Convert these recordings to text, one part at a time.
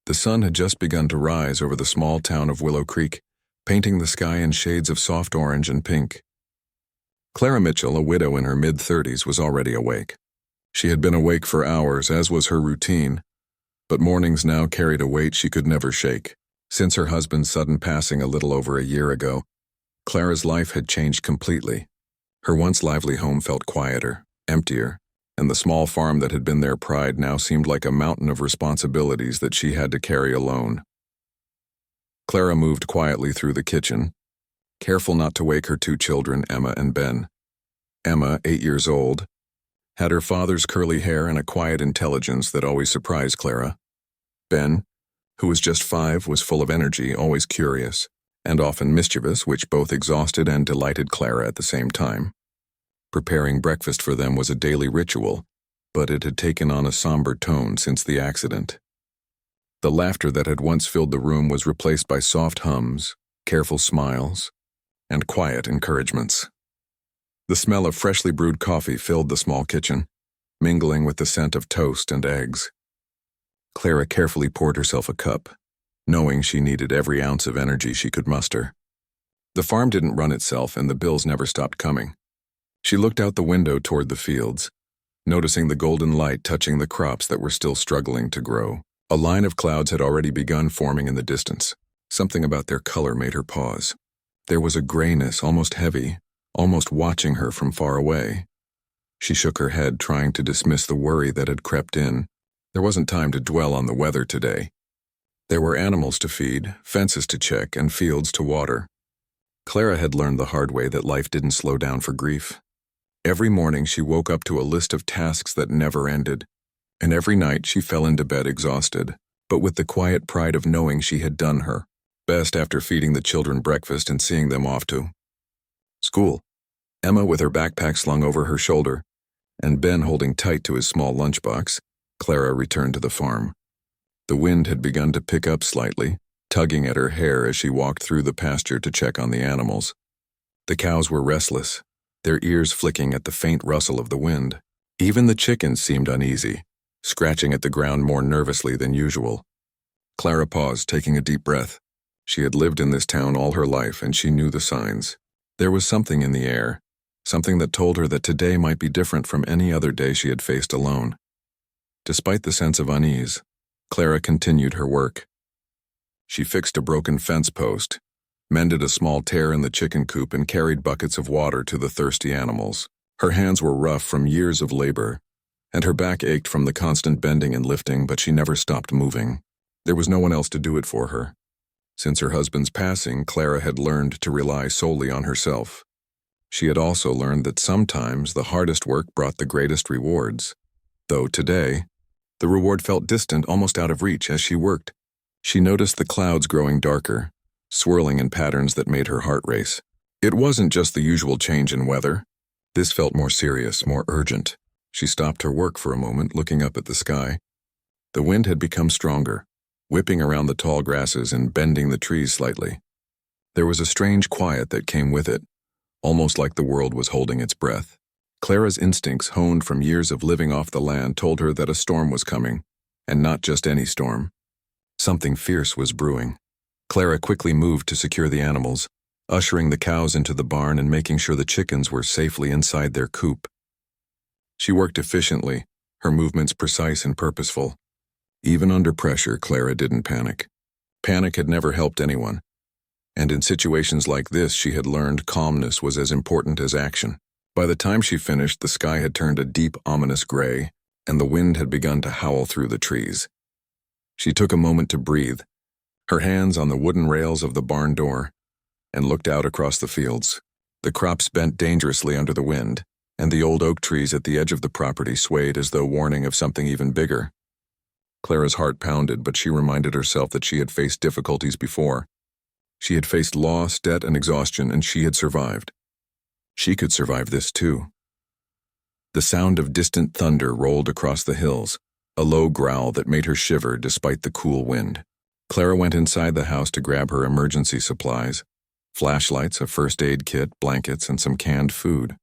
The sun had just begun to rise over the small town of Willow Creek, painting the sky in shades of soft orange and pink. Clara Mitchell, a widow in her mid-30s, was already awake. She had been awake for hours, as was her routine, but mornings now carried a weight she could never shake. Since her husband's sudden passing a little over a year ago, Clara's life had changed completely. Her once lively home felt quieter, emptier, and the small farm that had been their pride now seemed like a mountain of responsibilities that she had to carry alone. Clara moved quietly through the kitchen, careful not to wake her two children, Emma and Ben. Emma, 8 years old, had her father's curly hair and a quiet intelligence that always surprised Clara. Ben, who was just 5, was full of energy, always curious, and often mischievous, which both exhausted and delighted Clara at the same time. Preparing breakfast for them was a daily ritual, but it had taken on a somber tone since the accident. The laughter that had once filled the room was replaced by soft hums, careful smiles, and quiet encouragements. The smell of freshly brewed coffee filled the small kitchen, mingling with the scent of toast and eggs. Clara carefully poured herself a cup, knowing she needed every ounce of energy she could muster. The farm didn't run itself, and the bills never stopped coming. She looked out the window toward the fields, noticing the golden light touching the crops that were still struggling to grow. A line of clouds had already begun forming in the distance. Something about their color made her pause. There was a grayness, almost heavy, almost watching her from far away. She shook her head, trying to dismiss the worry that had crept in. There wasn't time to dwell on the weather today. There were animals to feed, fences to check, and fields to water. Clara had learned the hard way that life didn't slow down for grief. Every morning she woke up to a list of tasks that never ended, and every night she fell into bed exhausted, but with the quiet pride of knowing she had done her best after feeding the children breakfast and seeing them off to school. Emma with her backpack slung over her shoulder, and Ben holding tight to his small lunchbox, Clara returned to the farm. The wind had begun to pick up slightly, tugging at her hair as she walked through the pasture to check on the animals. The cows were restless, their ears flicking at the faint rustle of the wind. Even the chickens seemed uneasy, scratching at the ground more nervously than usual. Clara paused, taking a deep breath. She had lived in this town all her life, and she knew the signs. There was something in the air, something that told her that today might be different from any other day she had faced alone. Despite the sense of unease, Clara continued her work. She fixed a broken fence post, mended a small tear in the chicken coop, and carried buckets of water to the thirsty animals. Her hands were rough from years of labor, and her back ached from the constant bending and lifting, but she never stopped moving. There was no one else to do it for her. Since her husband's passing, Clara had learned to rely solely on herself. She had also learned that sometimes the hardest work brought the greatest rewards. Though today, the reward felt distant, almost out of reach as she worked. She noticed the clouds growing darker, swirling in patterns that made her heart race. It wasn't just the usual change in weather. This felt more serious, more urgent. She stopped her work for a moment, looking up at the sky. The wind had become stronger, whipping around the tall grasses and bending the trees slightly. There was a strange quiet that came with it, almost like the world was holding its breath. Clara's instincts, honed from years of living off the land, told her that a storm was coming, and not just any storm. Something fierce was brewing. Clara quickly moved to secure the animals, ushering the cows into the barn and making sure the chickens were safely inside their coop. She worked efficiently, her movements precise and purposeful. Even under pressure, Clara didn't panic. Panic had never helped anyone, and in situations like this she had learned calmness was as important as action. By the time she finished, the sky had turned a deep, ominous gray, and the wind had begun to howl through the trees. She took a moment to breathe, her hands on the wooden rails of the barn door, and looked out across the fields. The crops bent dangerously under the wind, and the old oak trees at the edge of the property swayed as though warning of something even bigger. Clara's heart pounded, but she reminded herself that she had faced difficulties before. She had faced loss, debt, and exhaustion, and she had survived. She could survive this too. The sound of distant thunder rolled across the hills, a low growl that made her shiver despite the cool wind. Clara went inside the house to grab her emergency supplies, flashlights, a first aid kit, blankets, and some canned food.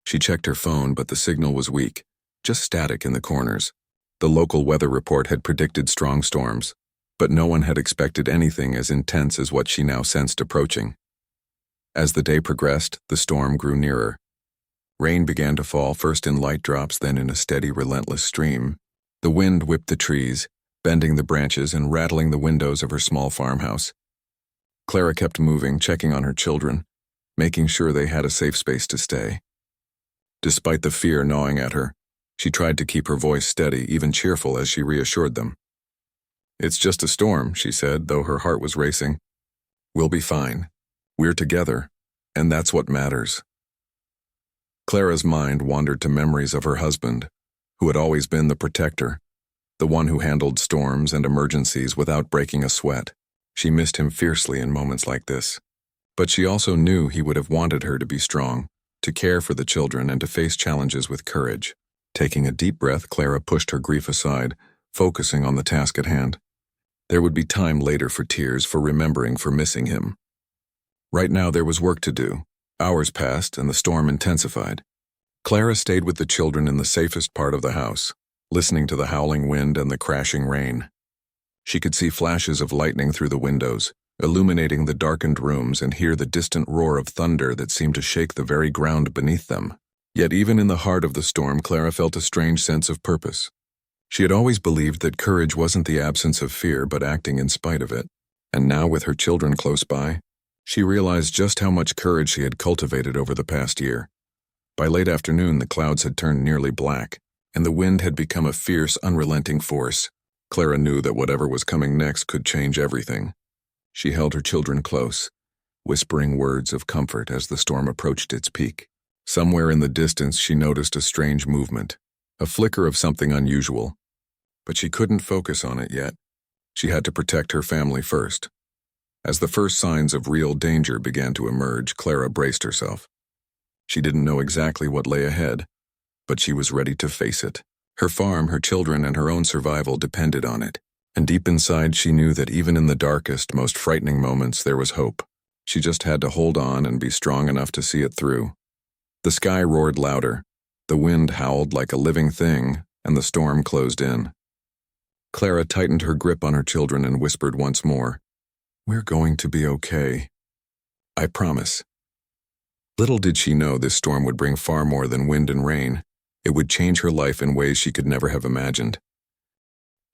She checked her phone, but the signal was weak, just static in the corners. The local weather report had predicted strong storms, but no one had expected anything as intense as what she now sensed approaching. As the day progressed, the storm grew nearer. Rain began to fall, first in light drops, then in a steady, relentless stream. The wind whipped the trees, bending the branches and rattling the windows of her small farmhouse. Clara kept moving, checking on her children, making sure they had a safe space to stay. Despite the fear gnawing at her, she tried to keep her voice steady, even cheerful, as she reassured them. "It's just a storm," she said, though her heart was racing. "We'll be fine. We're together, and that's what matters." Clara's mind wandered to memories of her husband, who had always been the protector, the one who handled storms and emergencies without breaking a sweat. She missed him fiercely in moments like this. But she also knew he would have wanted her to be strong, to care for the children and to face challenges with courage. Taking a deep breath, Clara pushed her grief aside, focusing on the task at hand. There would be time later for tears, for remembering, for missing him. Right now there was work to do. Hours passed and the storm intensified. Clara stayed with the children in the safest part of the house, listening to the howling wind and the crashing rain. She could see flashes of lightning through the windows, illuminating the darkened rooms, and hear the distant roar of thunder that seemed to shake the very ground beneath them. Yet even in the heart of the storm, Clara felt a strange sense of purpose. She had always believed that courage wasn't the absence of fear, but acting in spite of it. And now, with her children close by, she realized just how much courage she had cultivated over the past year. By late afternoon, the clouds had turned nearly black, and the wind had become a fierce, unrelenting force. Clara knew that whatever was coming next could change everything. She held her children close, whispering words of comfort as the storm approached its peak. Somewhere in the distance, she noticed a strange movement, a flicker of something unusual. But she couldn't focus on it yet. She had to protect her family first. As the first signs of real danger began to emerge, Clara braced herself. She didn't know exactly what lay ahead, but she was ready to face it. Her farm, her children, and her own survival depended on it. And deep inside, she knew that even in the darkest, most frightening moments, there was hope. She just had to hold on and be strong enough to see it through. The sky roared louder, the wind howled like a living thing, and the storm closed in. Clara tightened her grip on her children and whispered once more, "We're going to be okay. I promise." Little did she know this storm would bring far more than wind and rain. It would change her life in ways she could never have imagined.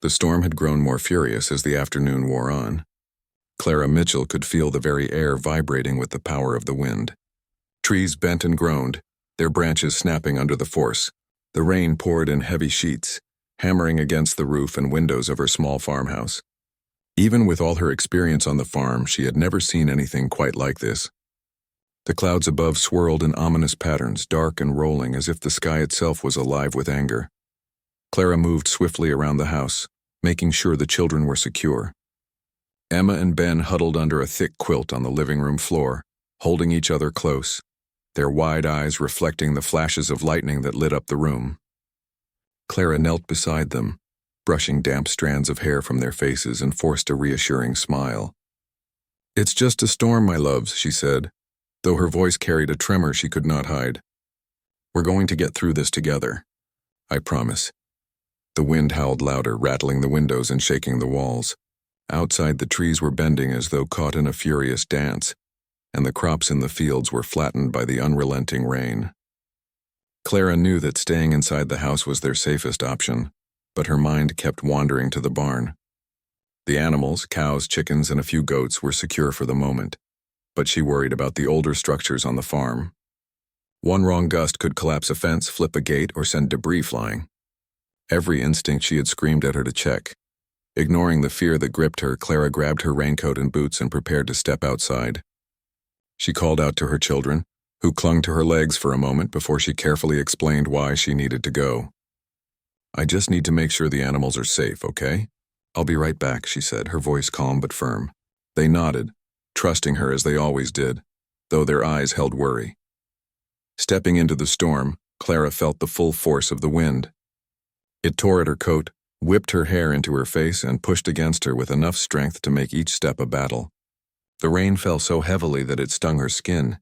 The storm had grown more furious as the afternoon wore on. Clara Mitchell could feel the very air vibrating with the power of the wind. Trees bent and groaned, their branches snapping under the force. The rain poured in heavy sheets, hammering against the roof and windows of her small farmhouse. Even with all her experience on the farm, she had never seen anything quite like this. The clouds above swirled in ominous patterns, dark and rolling as if the sky itself was alive with anger. Clara moved swiftly around the house, making sure the children were secure. Emma and Ben huddled under a thick quilt on the living room floor, holding each other close, their wide eyes reflecting the flashes of lightning that lit up the room. Clara knelt beside them, brushing damp strands of hair from their faces, and forced a reassuring smile. "It's just a storm, my loves," she said, though her voice carried a tremor she could not hide. "We're going to get through this together. I promise." The wind howled louder, rattling the windows and shaking the walls. Outside, the trees were bending as though caught in a furious dance, and the crops in the fields were flattened by the unrelenting rain. Clara knew that staying inside the house was their safest option, but her mind kept wandering to the barn. The animals, cows, chickens, and a few goats, were secure for the moment, but she worried about the older structures on the farm. One wrong gust could collapse a fence, flip a gate, or send debris flying. Every instinct she had screamed at her to check. Ignoring the fear that gripped her, Clara grabbed her raincoat and boots and prepared to step outside. She called out to her children, who clung to her legs for a moment before she carefully explained why she needed to go. "I just need to make sure the animals are safe, okay? I'll be right back," she said, her voice calm but firm. They nodded, trusting her as they always did, though their eyes held worry. Stepping into the storm, Clara felt the full force of the wind. It tore at her coat, whipped her hair into her face, and pushed against her with enough strength to make each step a battle. The rain fell so heavily that it stung her skin,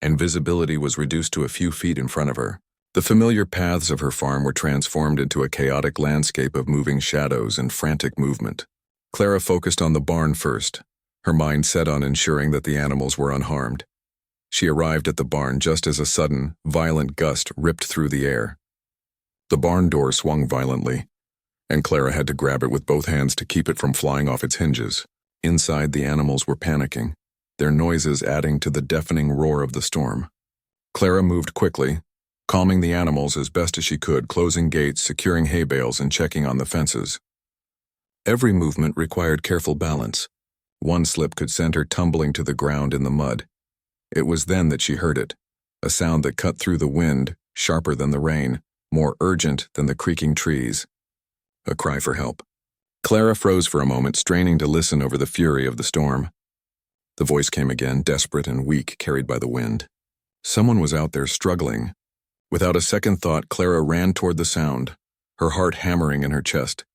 and visibility was reduced to a few feet in front of her. The familiar paths of her farm were transformed into a chaotic landscape of moving shadows and frantic movement. Clara focused on the barn first, her mind set on ensuring that the animals were unharmed. She arrived at the barn just as a sudden, violent gust ripped through the air. The barn door swung violently, and Clara had to grab it with both hands to keep it from flying off its hinges. Inside, the animals were panicking, their noises adding to the deafening roar of the storm. Clara moved quickly, calming the animals as best as she could, closing gates, securing hay bales, and checking on the fences. Every movement required careful balance. One slip could send her tumbling to the ground in the mud. It was then that she heard it, a sound that cut through the wind, sharper than the rain, more urgent than the creaking trees. A cry for help. Clara froze for a moment, straining to listen over the fury of the storm. The voice came again, desperate and weak, carried by the wind. Someone was out there struggling. Without a second thought, Clara ran toward the sound, her heart hammering in her chest.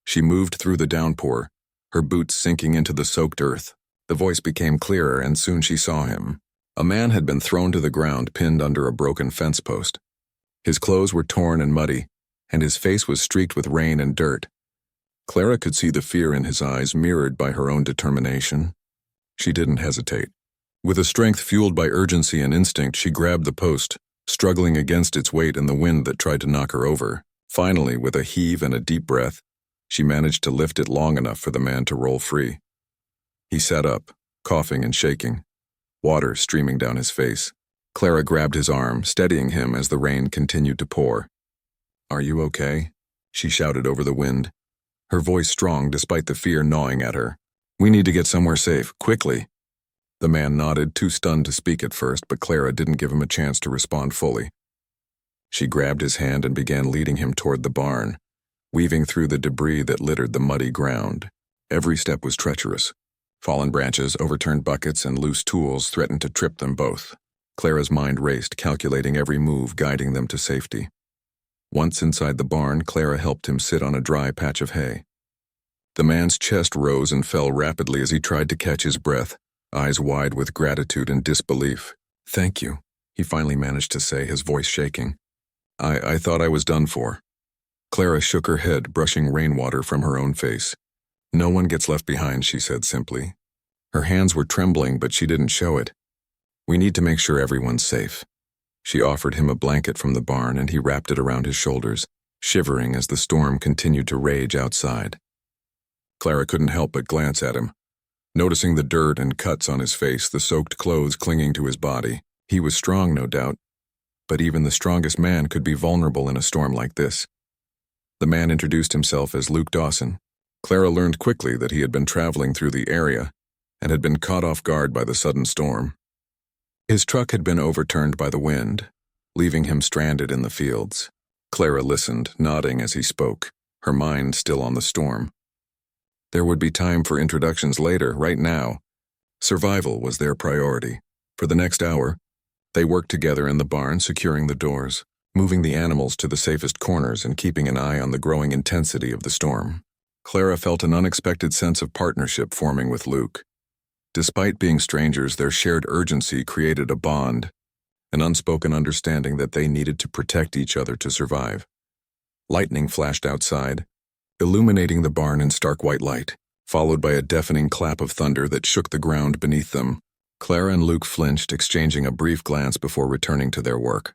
She moved through the downpour, her boots sinking into the soaked earth. The voice became clearer, and soon she saw him. A man had been thrown to the ground, pinned under a broken fence post. His clothes were torn and muddy, and his face was streaked with rain and dirt. Clara could see the fear in his eyes, mirrored by her own determination. She didn't hesitate. With a strength fueled by urgency and instinct, she grabbed the post, struggling against its weight and the wind that tried to knock her over. Finally, with a heave and a deep breath, she managed to lift it long enough for the man to roll free. He sat up, coughing and shaking, water streaming down his face. Clara grabbed his arm, steadying him as the rain continued to pour. "Are you okay?" she shouted over the wind, her voice strong despite the fear gnawing at her. "We need to get somewhere safe, quickly." The man nodded, too stunned to speak at first, but Clara didn't give him a chance to respond fully. She grabbed his hand and began leading him toward the barn, weaving through the debris that littered the muddy ground. Every step was treacherous. Fallen branches, overturned buckets, and loose tools threatened to trip them both. Clara's mind raced, calculating every move, guiding them to safety. Once inside the barn, Clara helped him sit on a dry patch of hay. The man's chest rose and fell rapidly as he tried to catch his breath, eyes wide with gratitude and disbelief. "Thank you," he finally managed to say, his voice shaking. I thought I was done for." Clara shook her head, brushing rainwater from her own face. "No one gets left behind," she said simply. Her hands were trembling, but she didn't show it. "We need to make sure everyone's safe." She offered him a blanket from the barn, and he wrapped it around his shoulders, shivering as the storm continued to rage outside. Clara couldn't help but glance at him, noticing the dirt and cuts on his face, the soaked clothes clinging to his body. He was strong, no doubt, but even the strongest man could be vulnerable in a storm like this. The man introduced himself as Luke Dawson. Clara learned quickly that he had been traveling through the area and had been caught off guard by the sudden storm. His truck had been overturned by the wind, leaving him stranded in the fields. Clara listened, nodding as he spoke, her mind still on the storm. There would be time for introductions later. Right now, survival was their priority. For the next hour, they worked together in the barn, securing the doors, moving the animals to the safest corners, and keeping an eye on the growing intensity of the storm. Clara felt an unexpected sense of partnership forming with Luke. Despite being strangers, their shared urgency created a bond, an unspoken understanding that they needed to protect each other to survive. Lightning flashed outside, illuminating the barn in stark white light, followed by a deafening clap of thunder that shook the ground beneath them. Clara and Luke flinched, exchanging a brief glance before returning to their work.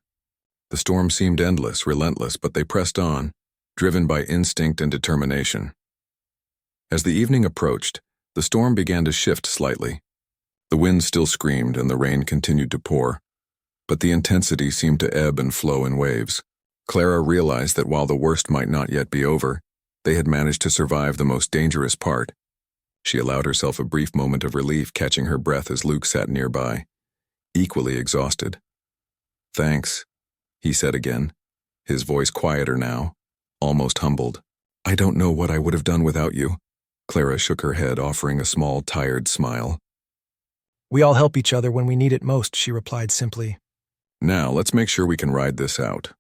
The storm seemed endless, relentless, but they pressed on, driven by instinct and determination. As the evening approached, the storm began to shift slightly. The wind still screamed and the rain continued to pour, but the intensity seemed to ebb and flow in waves. Clara realized that while the worst might not yet be over, they had managed to survive the most dangerous part. She allowed herself a brief moment of relief, catching her breath as Luke sat nearby, equally exhausted. "Thanks," he said again, his voice quieter now, almost humbled. "I don't know what I would have done without you." Clara shook her head, offering a small, tired smile. "We all help each other when we need it most," she replied simply. "Now, let's make sure we can ride this out."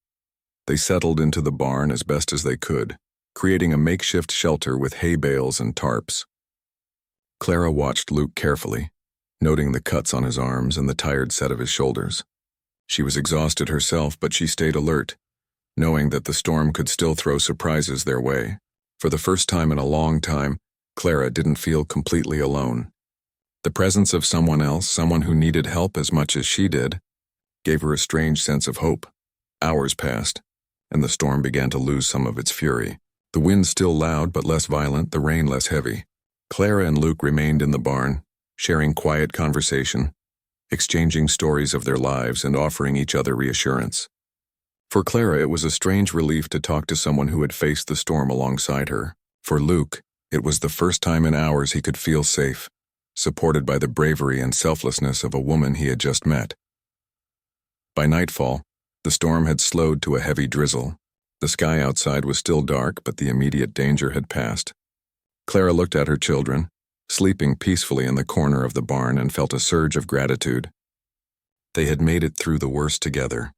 They settled into the barn as best as they could, creating a makeshift shelter with hay bales and tarps. Clara watched Luke carefully, noting the cuts on his arms and the tired set of his shoulders. She was exhausted herself, but she stayed alert, knowing that the storm could still throw surprises their way. For the first time in a long time, Clara didn't feel completely alone. The presence of someone else, someone who needed help as much as she did, gave her a strange sense of hope. Hours passed, and the storm began to lose some of its fury. The wind still loud but less violent, the rain less heavy. Clara and Luke remained in the barn, sharing quiet conversation, exchanging stories of their lives and offering each other reassurance. For Clara, it was a strange relief to talk to someone who had faced the storm alongside her. For Luke, it was the first time in hours he could feel safe, supported by the bravery and selflessness of a woman he had just met. By nightfall, the storm had slowed to a heavy drizzle. The sky outside was still dark, but the immediate danger had passed. Clara looked at her children, sleeping peacefully in the corner of the barn, and felt a surge of gratitude. They had made it through the worst together,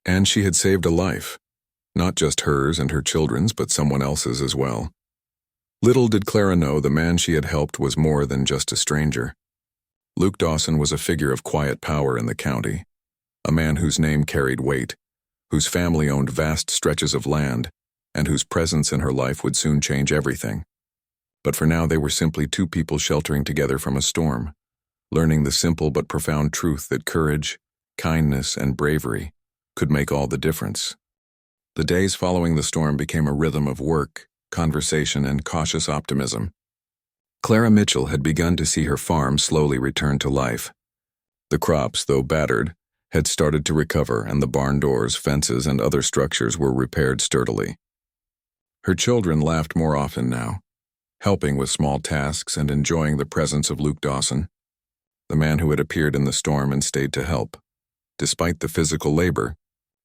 and she had saved a life, not just hers and her children's, but someone else's as well. Little did Clara know the man she had helped was more than just a stranger. Luke Dawson was a figure of quiet power in the county, a man whose name carried weight, whose family owned vast stretches of land, and whose presence in her life would soon change everything. But for now they were simply two people sheltering together from a storm, learning the simple but profound truth that courage, kindness, and bravery could make all the difference. The days following the storm became a rhythm of work, conversation, and cautious optimism. Clara Mitchell had begun to see her farm slowly return to life. The crops, though battered, had started to recover, and the barn doors, fences, and other structures were repaired sturdily. Her children laughed more often now, helping with small tasks and enjoying the presence of Luke Dawson, the man who had appeared in the storm and stayed to help. Despite the physical labor,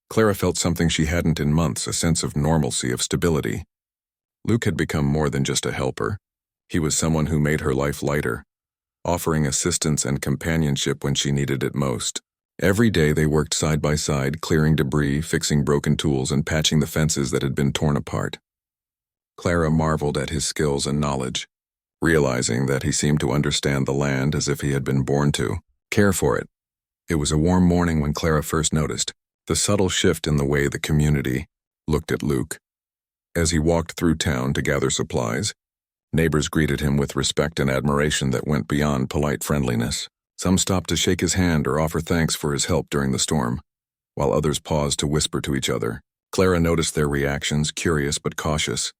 Clara felt something she hadn't in months, a sense of normalcy, of stability. Luke had become more than just a helper. He was someone who made her life lighter, offering assistance and companionship when she needed it most. Every day they worked side by side, clearing debris, fixing broken tools, and patching the fences that had been torn apart. Clara marveled at his skills and knowledge, realizing that he seemed to understand the land as if he had been born to care for it. It was a warm morning when Clara first noticed the subtle shift in the way the community looked at Luke. As he walked through town to gather supplies, neighbors greeted him with respect and admiration that went beyond polite friendliness. Some stopped to shake his hand or offer thanks for his help during the storm, while others paused to whisper to each other. Clara noticed their reactions, curious but cautious.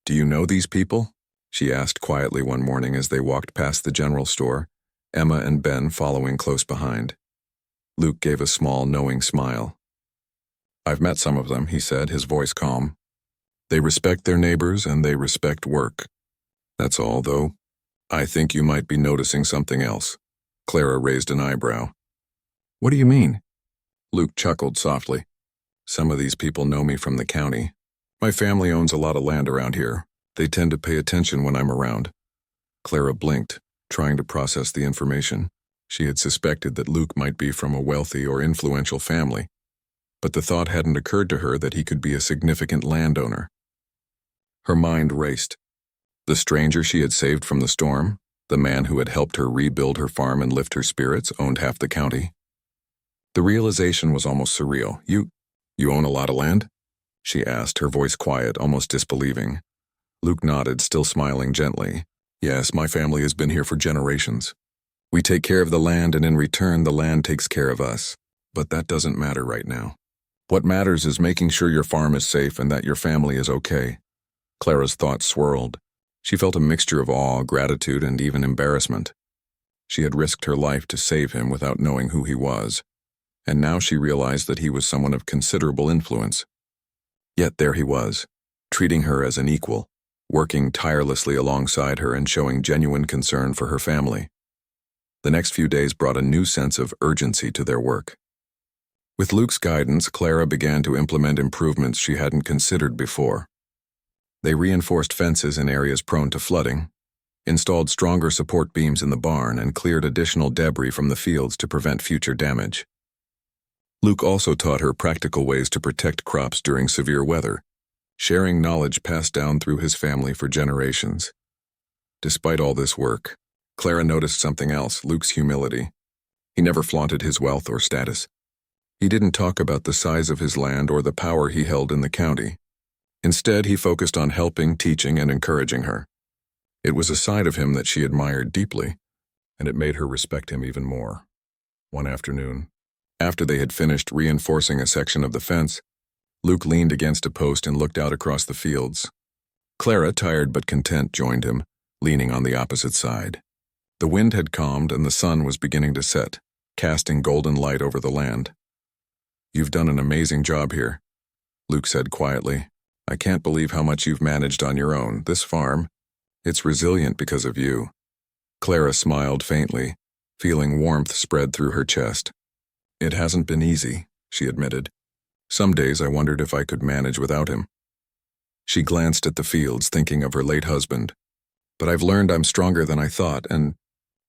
"Do you know these people?" she asked quietly one morning as they walked past the general store, Emma and Ben following close behind. Luke gave a small, knowing smile. "I've met some of them," he said, his voice calm. "They respect their neighbors and they respect work. That's all, though. I think you might be noticing something else." Clara raised an eyebrow. "What do you mean?" Luke chuckled softly. "Some of these people know me from the county. My family owns a lot of land around here. They tend to pay attention when I'm around." Clara blinked, trying to process the information. She had suspected that Luke might be from a wealthy or influential family, but the thought hadn't occurred to her that he could be a significant landowner. Her mind raced. The stranger she had saved from the storm, the man who had helped her rebuild her farm and lift her spirits, owned half the county. The realization was almost surreal. You own a lot of land?" she asked, her voice quiet, almost disbelieving. Luke nodded, still smiling gently. "Yes, my family has been here for generations. We take care of the land, and in return, the land takes care of us. But that doesn't matter right now. What matters is making sure your farm is safe and that your family is okay." Clara's thoughts swirled. She felt a mixture of awe, gratitude, and even embarrassment. She had risked her life to save him without knowing who he was, and now she realized that he was someone of considerable influence. Yet there he was, treating her as an equal, working tirelessly alongside her and showing genuine concern for her family. The next few days brought a new sense of urgency to their work. With Luke's guidance, Clara began to implement improvements she hadn't considered before. They reinforced fences in areas prone to flooding, installed stronger support beams in the barn, and cleared additional debris from the fields to prevent future damage. Luke also taught her practical ways to protect crops during severe weather, sharing knowledge passed down through his family for generations. Despite all this work, Clara noticed something else: Luke's humility. He never flaunted his wealth or status. He didn't talk about the size of his land or the power he held in the county. Instead, he focused on helping, teaching, and encouraging her. It was a side of him that she admired deeply, and it made her respect him even more. One afternoon, after they had finished reinforcing a section of the fence, Luke leaned against a post and looked out across the fields. Clara, tired but content, joined him, leaning on the opposite side. The wind had calmed and the sun was beginning to set, casting golden light over the land. "You've done an amazing job here," Luke said quietly. "I can't believe how much you've managed on your own. This farm, it's resilient because of you." Clara smiled faintly, feeling warmth spread through her chest. "It hasn't been easy," she admitted. "Some days I wondered if I could manage without him." She glanced at the fields, thinking of her late husband. "But I've learned I'm stronger than I thought, and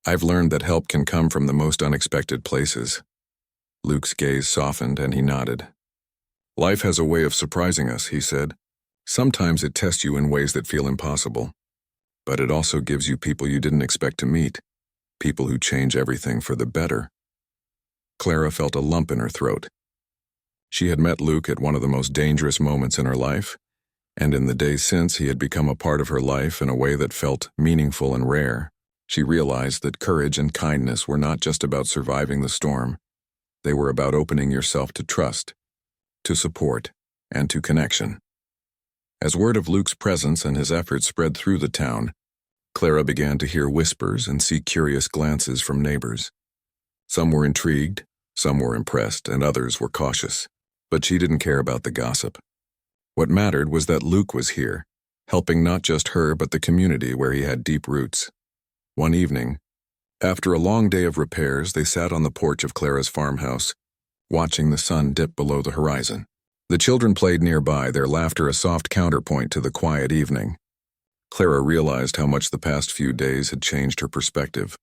I've learned that help can come from the most unexpected places." Luke's gaze softened and he nodded. "Life has a way of surprising us," he said. "Sometimes it tests you in ways that feel impossible. But it also gives you people you didn't expect to meet, people who change everything for the better." Clara felt a lump in her throat. She had met Luke at one of the most dangerous moments in her life, and in the days since he had become a part of her life in a way that felt meaningful and rare. She realized that courage and kindness were not just about surviving the storm. They were about opening yourself to trust, to support, and to connection. As word of Luke's presence and his efforts spread through the town, Clara began to hear whispers and see curious glances from neighbors. Some were intrigued, some were impressed, and others were cautious. But she didn't care about the gossip. What mattered was that Luke was here, helping not just her but the community where he had deep roots. One evening, after a long day of repairs, they sat on the porch of Clara's farmhouse, watching the sun dip below the horizon. The children played nearby, their laughter a soft counterpoint to the quiet evening. Clara realized how much the past few days had changed her perspective.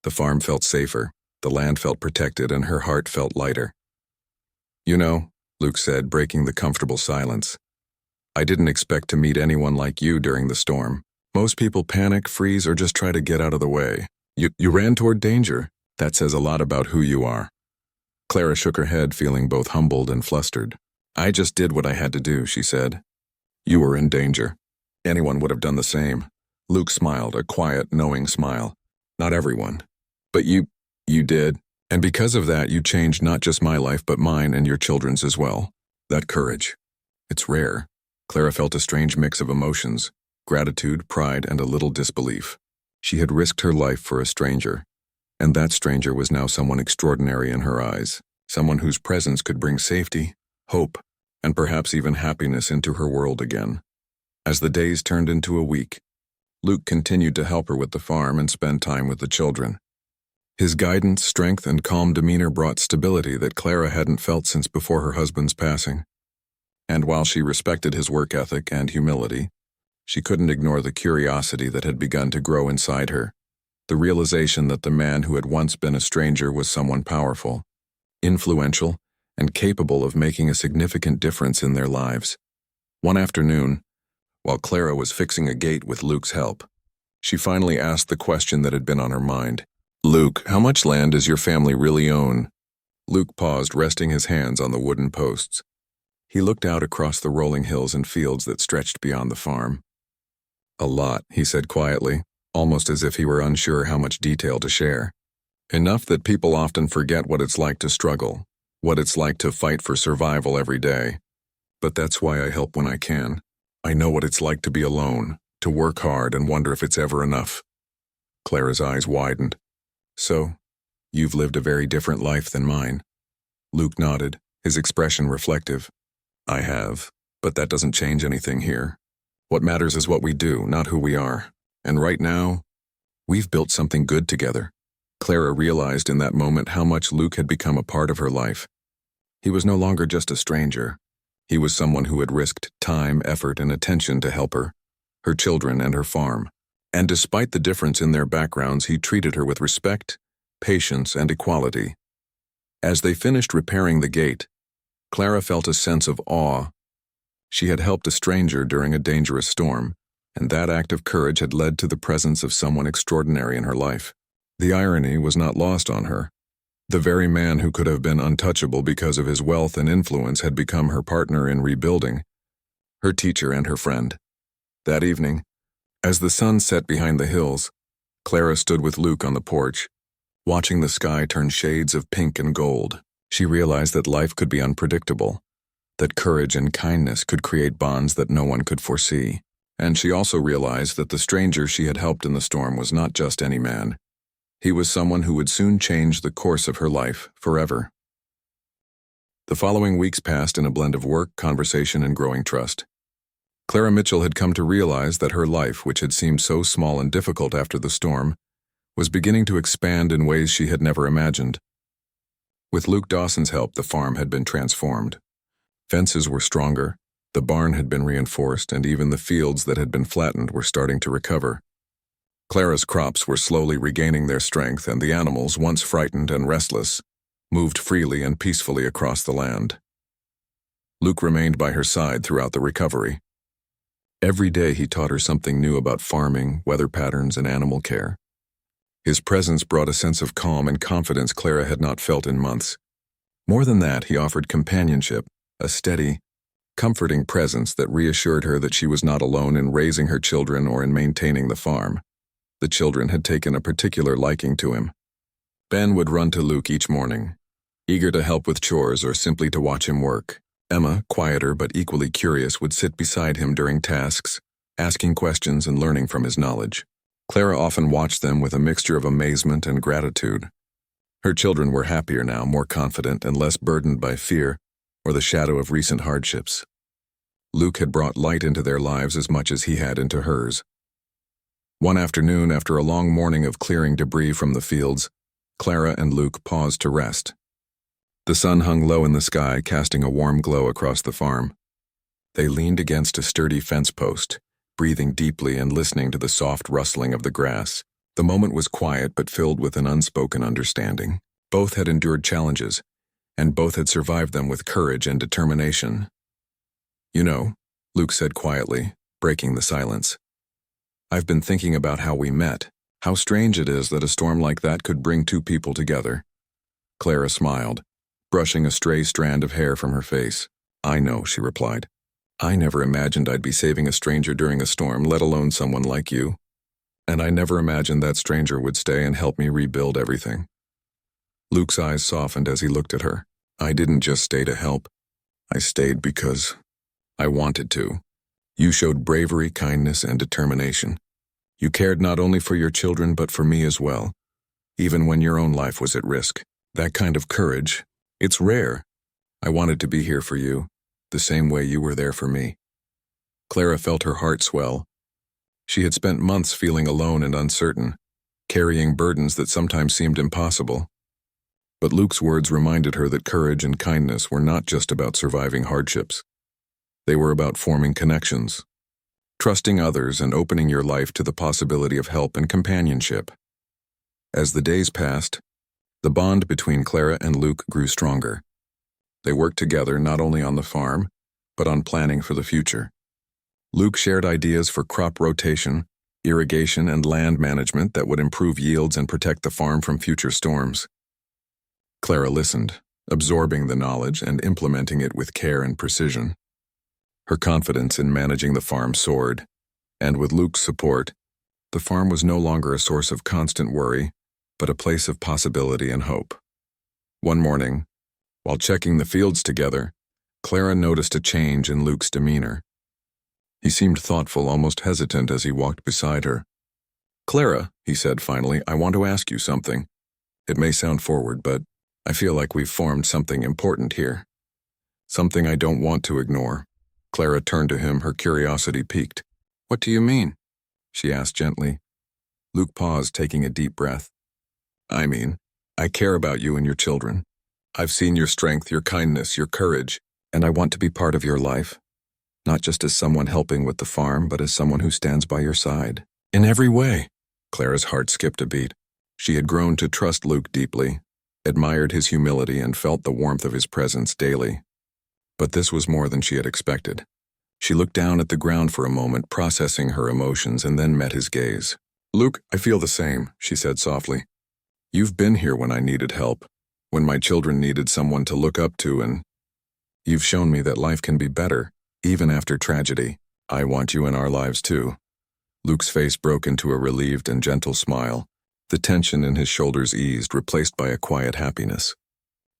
The farm felt safer, the land felt protected, and her heart felt lighter. "You know," Luke said, breaking the comfortable silence, "I didn't expect to meet anyone like you during the storm. Most people panic, freeze, or just try to get out of the way. You ran toward danger. That says a lot about who you are." Clara shook her head, feeling both humbled and flustered. "I just did what I had to do," she said. "You were in danger. Anyone would have done the same." Luke smiled, a quiet, knowing smile. "Not everyone. But you did. And because of that, you changed not just my life, but mine and your children's as well. That courage. It's rare." Clara felt a strange mix of emotions, gratitude, pride, and a little disbelief. She had risked her life for a stranger, and that stranger was now someone extraordinary in her eyes, someone whose presence could bring safety, hope, and perhaps even happiness into her world again. As the days turned into a week, Luke continued to help her with the farm and spend time with the children. His guidance, strength, and calm demeanor brought stability that Clara hadn't felt since before her husband's passing. And while she respected his work ethic and humility, she couldn't ignore the curiosity that had begun to grow inside her, the realization that the man who had once been a stranger was someone powerful, influential, and capable of making a significant difference in their lives. One afternoon, while Clara was fixing a gate with Luke's help, she finally asked the question that had been on her mind. "Luke, how much land does your family really own?" Luke paused, resting his hands on the wooden posts. He looked out across the rolling hills and fields that stretched beyond the farm. "A lot," he said quietly, almost as if he were unsure how much detail to share. "Enough that people often forget what it's like to struggle, what it's like to fight for survival every day. But that's why I help when I can. I know what it's like to be alone, to work hard and wonder if it's ever enough." Clara's eyes widened. "So, you've lived a very different life than mine." Luke nodded, his expression reflective. "I have, but that doesn't change anything here. What matters is what we do, not who we are. And right now, we've built something good together." Clara realized in that moment how much Luke had become a part of her life. He was no longer just a stranger. He was someone who had risked time, effort, and attention to help her children, and her farm. And despite the difference in their backgrounds, he treated her with respect, patience, and equality. As they finished repairing the gate, Clara felt a sense of awe. She had helped a stranger during a dangerous storm, and that act of courage had led to the presence of someone extraordinary in her life. The irony was not lost on her. The very man who could have been untouchable because of his wealth and influence had become her partner in rebuilding, her teacher and her friend. That evening, As the sun set behind the hills, Clara stood with Luke on the porch, watching the sky turn shades of pink and gold. She realized that life could be unpredictable, that courage and kindness could create bonds that no one could foresee. And she also realized that the stranger she had helped in the storm was not just any man. He was someone who would soon change the course of her life forever. The following weeks passed in a blend of work, conversation, and growing trust. Clara Mitchell had come to realize that her life, which had seemed so small and difficult after the storm, was beginning to expand in ways she had never imagined. With Luke Dawson's help, the farm had been transformed. Fences were stronger, the barn had been reinforced, and even the fields that had been flattened were starting to recover. Clara's crops were slowly regaining their strength, and the animals, once frightened and restless, moved freely and peacefully across the land. Luke remained by her side throughout the recovery. Every day he taught her something new about farming, weather patterns, and animal care. His presence brought a sense of calm and confidence Clara had not felt in months. More than that, he offered companionship, a steady, comforting presence that reassured her that she was not alone in raising her children or in maintaining the farm. The children had taken a particular liking to him. Ben would run to Luke each morning, eager to help with chores or simply to watch him work. Emma, quieter but equally curious, would sit beside him during tasks, asking questions and learning from his knowledge. Clara often watched them with a mixture of amazement and gratitude. Her children were happier now, more confident, and less burdened by fear or the shadow of recent hardships. Luke had brought light into their lives as much as he had into hers. One afternoon, after a long morning of clearing debris from the fields, Clara and Luke paused to rest. The sun hung low in the sky, casting a warm glow across the farm. They leaned against a sturdy fence post, breathing deeply and listening to the soft rustling of the grass. The moment was quiet but filled with an unspoken understanding. Both had endured challenges, and both had survived them with courage and determination. "You know," Luke said quietly, breaking the silence, "I've been thinking about how we met, how strange it is that a storm like that could bring two people together." Clara smiled, brushing a stray strand of hair from her face. "I know," she replied. "I never imagined I'd be saving a stranger during a storm, let alone someone like you. And I never imagined that stranger would stay and help me rebuild everything." Luke's eyes softened as he looked at her. "I didn't just stay to help. I stayed because I wanted to. You showed bravery, kindness, and determination. You cared not only for your children but for me as well, even when your own life was at risk. That kind of courage, it's rare. I wanted to be here for you, the same way you were there for me." Clara felt her heart swell. She had spent months feeling alone and uncertain, carrying burdens that sometimes seemed impossible. But Luke's words reminded her that courage and kindness were not just about surviving hardships. They were about forming connections, trusting others, and opening your life to the possibility of help and companionship. As the days passed, the bond between Clara and Luke grew stronger. They worked together not only on the farm, but on planning for the future. Luke shared ideas for crop rotation, irrigation, and land management that would improve yields and protect the farm from future storms. Clara listened, absorbing the knowledge and implementing it with care and precision. Her confidence in managing the farm soared, and with Luke's support, the farm was no longer a source of constant worry, but a place of possibility and hope. One morning, while checking the fields together, Clara noticed a change in Luke's demeanor. He seemed thoughtful, almost hesitant as he walked beside her. "Clara," he said finally, "I want to ask you something. It may sound forward, but I feel like we've formed something important here. Something I don't want to ignore." Clara turned to him, her curiosity piqued. "What do you mean?" she asked gently. Luke paused, taking a deep breath. "I mean, I care about you and your children. I've seen your strength, your kindness, your courage, and I want to be part of your life. Not just as someone helping with the farm, but as someone who stands by your side. In every way." Clara's heart skipped a beat. She had grown to trust Luke deeply, admired his humility, and felt the warmth of his presence daily. But this was more than she had expected. She looked down at the ground for a moment, processing her emotions, and then met his gaze. "Luke, I feel the same," she said softly. "You've been here when I needed help, when my children needed someone to look up to, and you've shown me that life can be better, even after tragedy. I want you in our lives too. Luke's face broke into a relieved and gentle smile. The tension in his shoulders eased, replaced by a quiet happiness.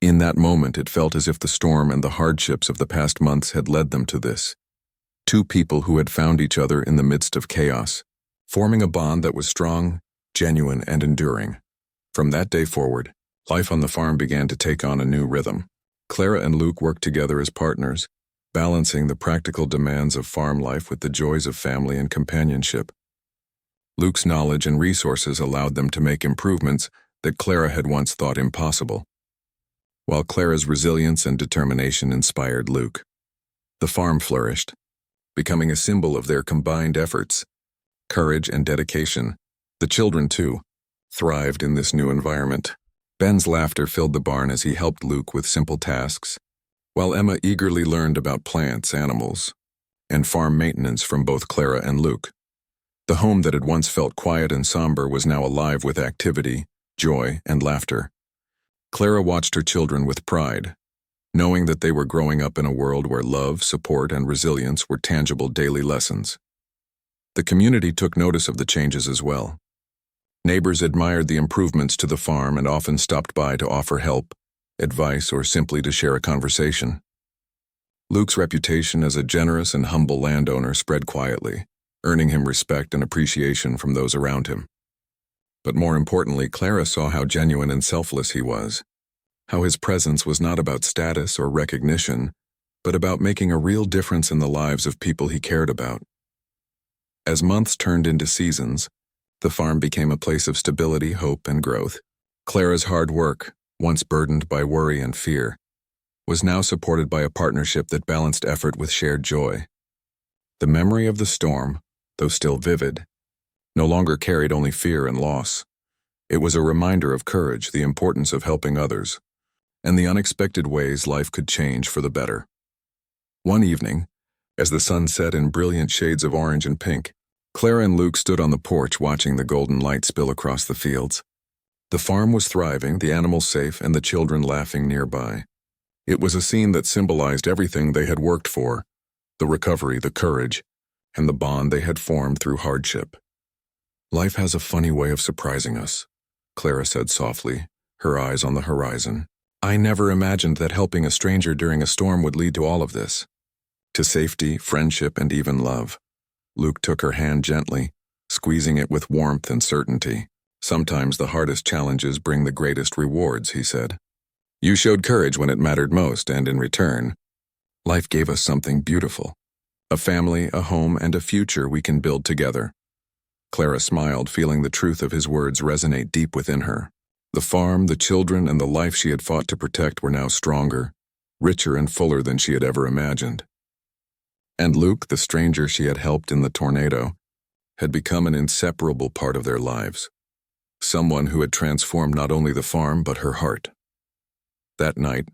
In that moment, it felt as if the storm and the hardships of the past months had led them to this. Two people who had found each other in the midst of chaos, forming a bond that was strong, genuine, and enduring. From that day forward, life on the farm began to take on a new rhythm. Clara and Luke worked together as partners, balancing the practical demands of farm life with the joys of family and companionship. Luke's knowledge and resources allowed them to make improvements that Clara had once thought impossible, while Clara's resilience and determination inspired Luke. The farm flourished, becoming a symbol of their combined efforts, courage, and dedication. The children, too, thrived in this new environment. Ben's laughter filled the barn as he helped Luke with simple tasks, while Emma eagerly learned about plants, animals, and farm maintenance from both Clara and Luke. The home that had once felt quiet and somber was now alive with activity, joy, and laughter. Clara watched her children with pride, knowing that they were growing up in a world where love, support, and resilience were tangible daily lessons. The community took notice of the changes as well. Neighbors admired the improvements to the farm and often stopped by to offer help, advice, or simply to share a conversation. Luke's reputation as a generous and humble landowner spread quietly, earning him respect and appreciation from those around him. But more importantly, Clara saw how genuine and selfless he was, how his presence was not about status or recognition, but about making a real difference in the lives of people he cared about. As months turned into seasons, the farm became a place of stability, hope, and growth. Clara's hard work, once burdened by worry and fear, was now supported by a partnership that balanced effort with shared joy. The memory of the storm, though still vivid, no longer carried only fear and loss. It was a reminder of courage, the importance of helping others, and the unexpected ways life could change for the better. One evening, as the sun set in brilliant shades of orange and pink, Clara and Luke stood on the porch watching the golden light spill across the fields. The farm was thriving, the animals safe, and the children laughing nearby. It was a scene that symbolized everything they had worked for: the recovery, the courage, and the bond they had formed through hardship. "Life has a funny way of surprising us," Clara said softly, her eyes on the horizon. "I never imagined that helping a stranger during a storm would lead to all of this. To safety, friendship, and even love." Luke took her hand gently, squeezing it with warmth and certainty. "Sometimes the hardest challenges bring the greatest rewards," he said. "You showed courage when it mattered most, and in return, life gave us something beautiful. A family, a home, and a future we can build together." Clara smiled, feeling the truth of his words resonate deep within her. The farm, the children, and the life she had fought to protect were now stronger, richer, and fuller than she had ever imagined. And Luke, the stranger she had helped in the tornado, had become an inseparable part of their lives. Someone who had transformed not only the farm but her heart. That night,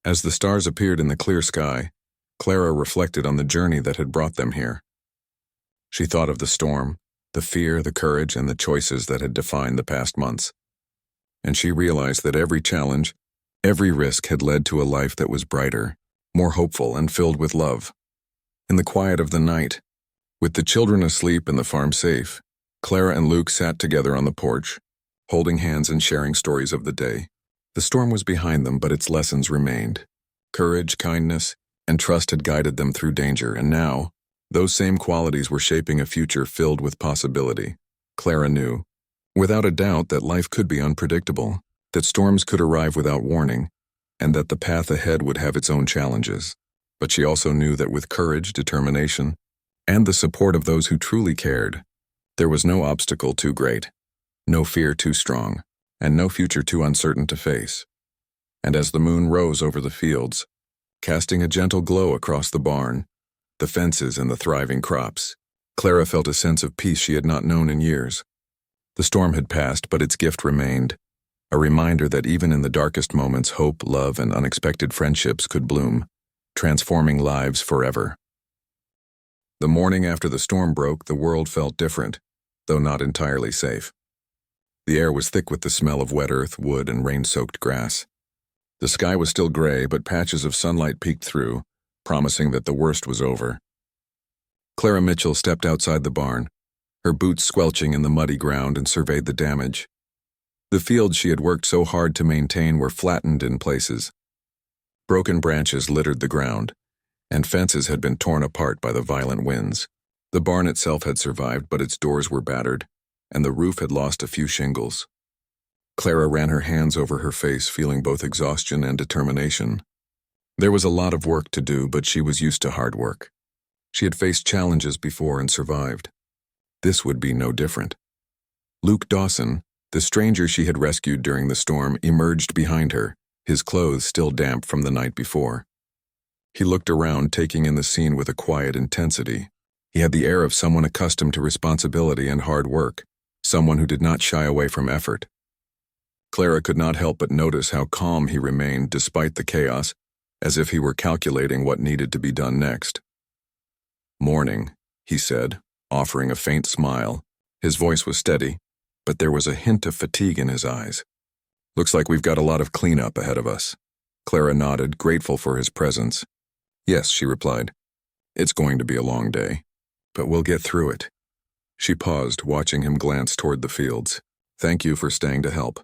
as the stars appeared in the clear sky, Clara reflected on the journey that had brought them here. She thought of the storm, the fear, the courage, and the choices that had defined the past months. And she realized that every challenge, every risk had led to a life that was brighter, more hopeful, and filled with love. In the quiet of the night, with the children asleep and the farm safe, Clara and Luke sat together on the porch, holding hands and sharing stories of the day. The storm was behind them, but its lessons remained. Courage, kindness, and trust had guided them through danger, and now, those same qualities were shaping a future filled with possibility. Clara knew, without a doubt, that life could be unpredictable, that storms could arrive without warning, and that the path ahead would have its own challenges. But she also knew that with courage, determination, and the support of those who truly cared, there was no obstacle too great, no fear too strong, and no future too uncertain to face. And as the moon rose over the fields, casting a gentle glow across the barn, the fences, and the thriving crops, Clara felt a sense of peace she had not known in years. The storm had passed, but its gift remained, a reminder that even in the darkest moments, hope, love, and unexpected friendships could bloom, transforming lives forever. The morning after the storm broke, the world felt different, though not entirely safe. The air was thick with the smell of wet earth, wood, and rain-soaked grass. The sky was still gray, but patches of sunlight peeked through, promising that the worst was over. Clara Mitchell stepped outside the barn, her boots squelching in the muddy ground, and surveyed the damage. The fields she had worked so hard to maintain were flattened in places. Broken branches littered the ground, and fences had been torn apart by the violent winds. The barn itself had survived, but its doors were battered, and the roof had lost a few shingles. Clara ran her hands over her face, feeling both exhaustion and determination. There was a lot of work to do, but she was used to hard work. She had faced challenges before and survived. This would be no different. Luke Dawson, the stranger she had rescued during the storm, emerged behind her, his clothes still damp from the night before. He looked around, taking in the scene with a quiet intensity. He had the air of someone accustomed to responsibility and hard work, someone who did not shy away from effort. Clara could not help but notice how calm he remained despite the chaos, as if he were calculating what needed to be done next. "Morning," he said, offering a faint smile. His voice was steady, but there was a hint of fatigue in his eyes. "Looks like we've got a lot of cleanup ahead of us." Clara nodded, grateful for his presence. "Yes," she replied. "It's going to be a long day, but we'll get through it." She paused, watching him glance toward the fields. "Thank you for staying to help.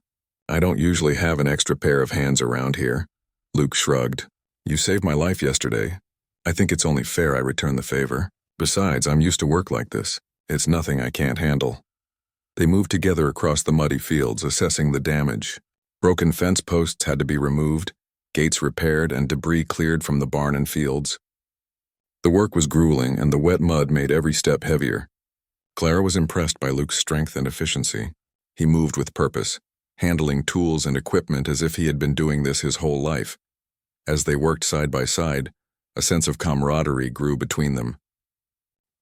I don't usually have an extra pair of hands around here." Luke shrugged. "You saved my life yesterday. I think it's only fair I return the favor. Besides, I'm used to work like this. It's nothing I can't handle." They moved together across the muddy fields, assessing the damage. Broken fence posts had to be removed, gates repaired, and debris cleared from the barn and fields. The work was grueling, and the wet mud made every step heavier. Clara was impressed by Luke's strength and efficiency. He moved with purpose, handling tools and equipment as if he had been doing this his whole life. As they worked side by side, a sense of camaraderie grew between them.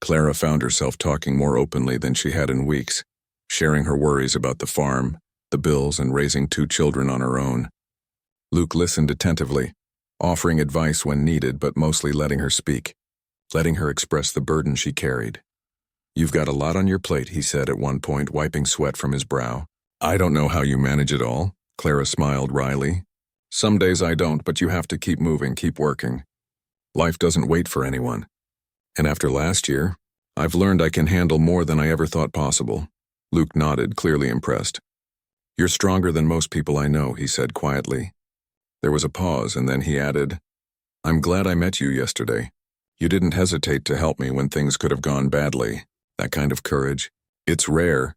Clara found herself talking more openly than she had in weeks, sharing her worries about the farm, the bills, and raising 2 children on her own. Luke listened attentively, offering advice when needed, but mostly letting her speak, letting her express the burden she carried. "You've got a lot on your plate," he said at one point, wiping sweat from his brow. "I don't know how you manage it all," Clara smiled wryly. "Some days I don't, but you have to keep moving, keep working. Life doesn't wait for anyone. And after last year, I've learned I can handle more than I ever thought possible." Luke nodded, clearly impressed. "You're stronger than most people I know," he said quietly. There was a pause, and then he added, "I'm glad I met you yesterday. You didn't hesitate to help me when things could have gone badly. That kind of courage. It's rare."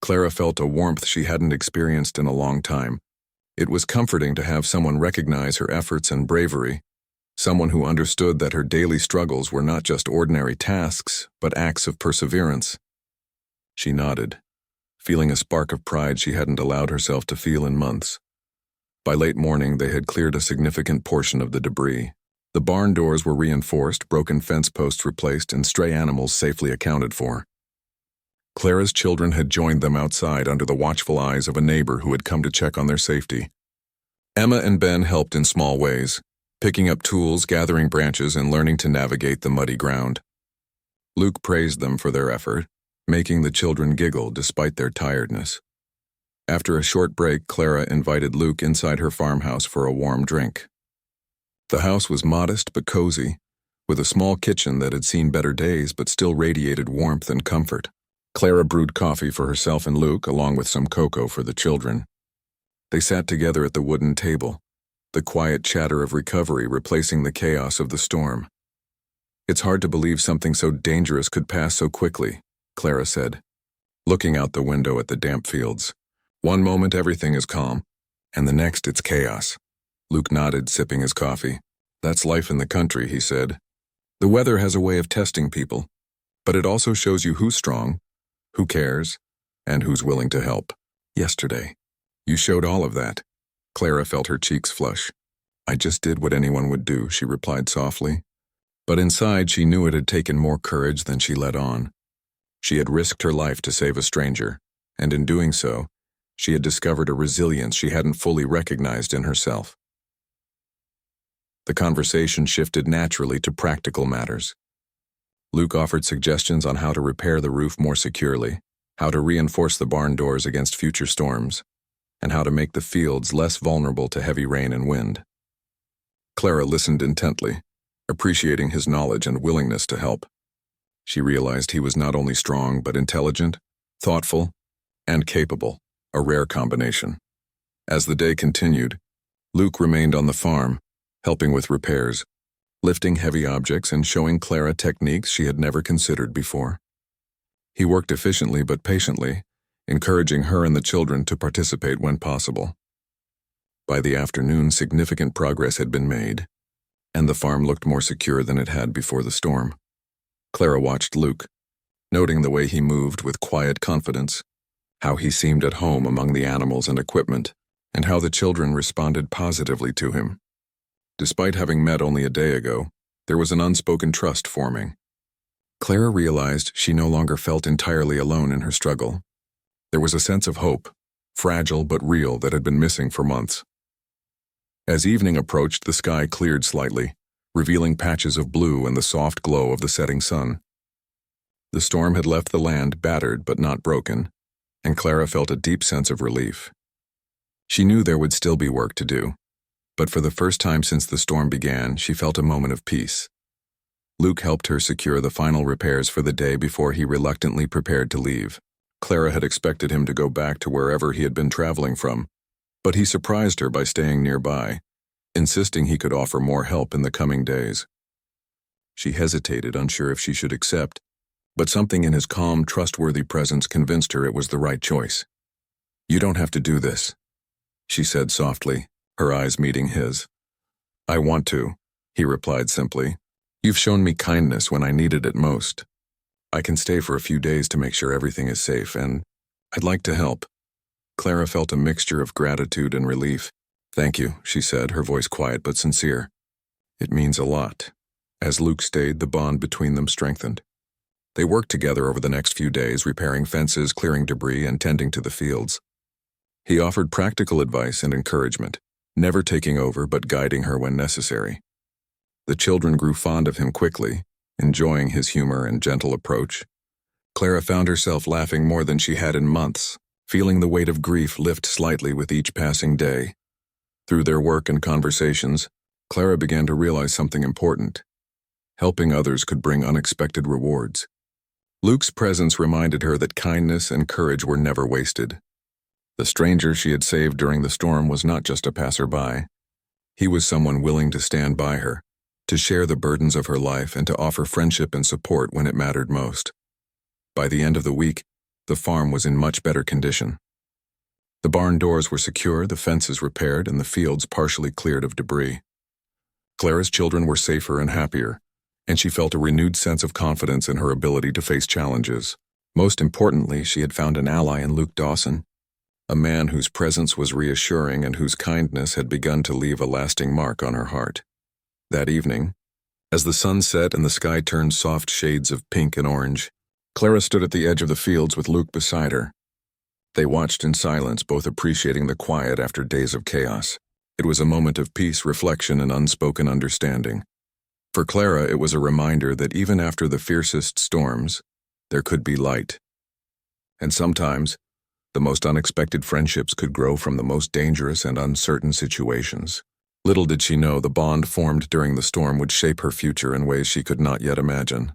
Clara felt a warmth she hadn't experienced in a long time. It was comforting to have someone recognize her efforts and bravery, someone who understood that her daily struggles were not just ordinary tasks, but acts of perseverance. She nodded, feeling a spark of pride she hadn't allowed herself to feel in months. By late morning, they had cleared a significant portion of the debris. The barn doors were reinforced, broken fence posts replaced, and stray animals safely accounted for. Clara's children had joined them outside under the watchful eyes of a neighbor who had come to check on their safety. Emma and Ben helped in small ways, picking up tools, gathering branches, and learning to navigate the muddy ground. Luke praised them for their effort, making the children giggle despite their tiredness. After a short break, Clara invited Luke inside her farmhouse for a warm drink. The house was modest but cozy, with a small kitchen that had seen better days but still radiated warmth and comfort. Clara brewed coffee for herself and Luke, along with some cocoa for the children. They sat together at the wooden table, the quiet chatter of recovery replacing the chaos of the storm. "It's hard to believe something so dangerous could pass so quickly," Clara said, looking out the window at the damp fields. "One moment everything is calm, and the next it's chaos." Luke nodded, sipping his coffee. "That's life in the country," he said. "The weather has a way of testing people, but it also shows you who's strong, who cares, and who's willing to help. Yesterday, you showed all of that." Clara felt her cheeks flush. "I just did what anyone would do," she replied softly. But inside, she knew it had taken more courage than she let on. She had risked her life to save a stranger, and in doing so, she had discovered a resilience she hadn't fully recognized in herself. The conversation shifted naturally to practical matters. Luke offered suggestions on how to repair the roof more securely, how to reinforce the barn doors against future storms, and how to make the fields less vulnerable to heavy rain and wind. Clara listened intently, appreciating his knowledge and willingness to help. She realized he was not only strong but intelligent, thoughtful, and capable, a rare combination. As the day continued, Luke remained on the farm, helping with repairs, lifting heavy objects and showing Clara techniques she had never considered before. He worked efficiently but patiently, encouraging her and the children to participate when possible. By the afternoon, significant progress had been made, and the farm looked more secure than it had before the storm. Clara watched Luke, noting the way he moved with quiet confidence, how he seemed at home among the animals and equipment, and how the children responded positively to him. Despite having met only a day ago, there was an unspoken trust forming. Clara realized she no longer felt entirely alone in her struggle. There was a sense of hope, fragile but real, that had been missing for months. As evening approached, the sky cleared slightly, revealing patches of blue and the soft glow of the setting sun. The storm had left the land battered but not broken, and Clara felt a deep sense of relief. She knew there would still be work to do, but for the first time since the storm began, she felt a moment of peace. Luke helped her secure the final repairs for the day before he reluctantly prepared to leave. Clara had expected him to go back to wherever he had been traveling from, but he surprised her by staying nearby, insisting he could offer more help in the coming days. She hesitated, unsure if she should accept, but something in his calm, trustworthy presence convinced her it was the right choice. "You don't have to do this," she said softly, her eyes meeting his. "I want to," he replied simply. "You've shown me kindness when I needed it most. I can stay for a few days to make sure everything is safe, and I'd like to help." Clara felt a mixture of gratitude and relief. "Thank you," she said, her voice quiet but sincere. "It means a lot." As Luke stayed, the bond between them strengthened. They worked together over the next few days, repairing fences, clearing debris, and tending to the fields. He offered practical advice and encouragement, never taking over but guiding her when necessary. The children grew fond of him quickly, enjoying his humor and gentle approach. Clara found herself laughing more than she had in months, feeling the weight of grief lift slightly with each passing day. Through their work and conversations, Clara began to realize something important. Helping others could bring unexpected rewards. Luke's presence reminded her that kindness and courage were never wasted. The stranger she had saved during the storm was not just a passerby. He was someone willing to stand by her, to share the burdens of her life, and to offer friendship and support when it mattered most. By the end of the week, the farm was in much better condition. The barn doors were secure, the fences repaired, and the fields partially cleared of debris. Clara's children were safer and happier, and she felt a renewed sense of confidence in her ability to face challenges. Most importantly, she had found an ally in Luke Dawson, a man whose presence was reassuring and whose kindness had begun to leave a lasting mark on her heart. That evening, as the sun set and the sky turned soft shades of pink and orange, Clara stood at the edge of the fields with Luke beside her. They watched in silence, both appreciating the quiet after days of chaos. It was a moment of peace, reflection, and unspoken understanding. For Clara, it was a reminder that even after the fiercest storms, there could be light. And sometimes, the most unexpected friendships could grow from the most dangerous and uncertain situations. Little did she know the bond formed during the storm would shape her future in ways she could not yet imagine.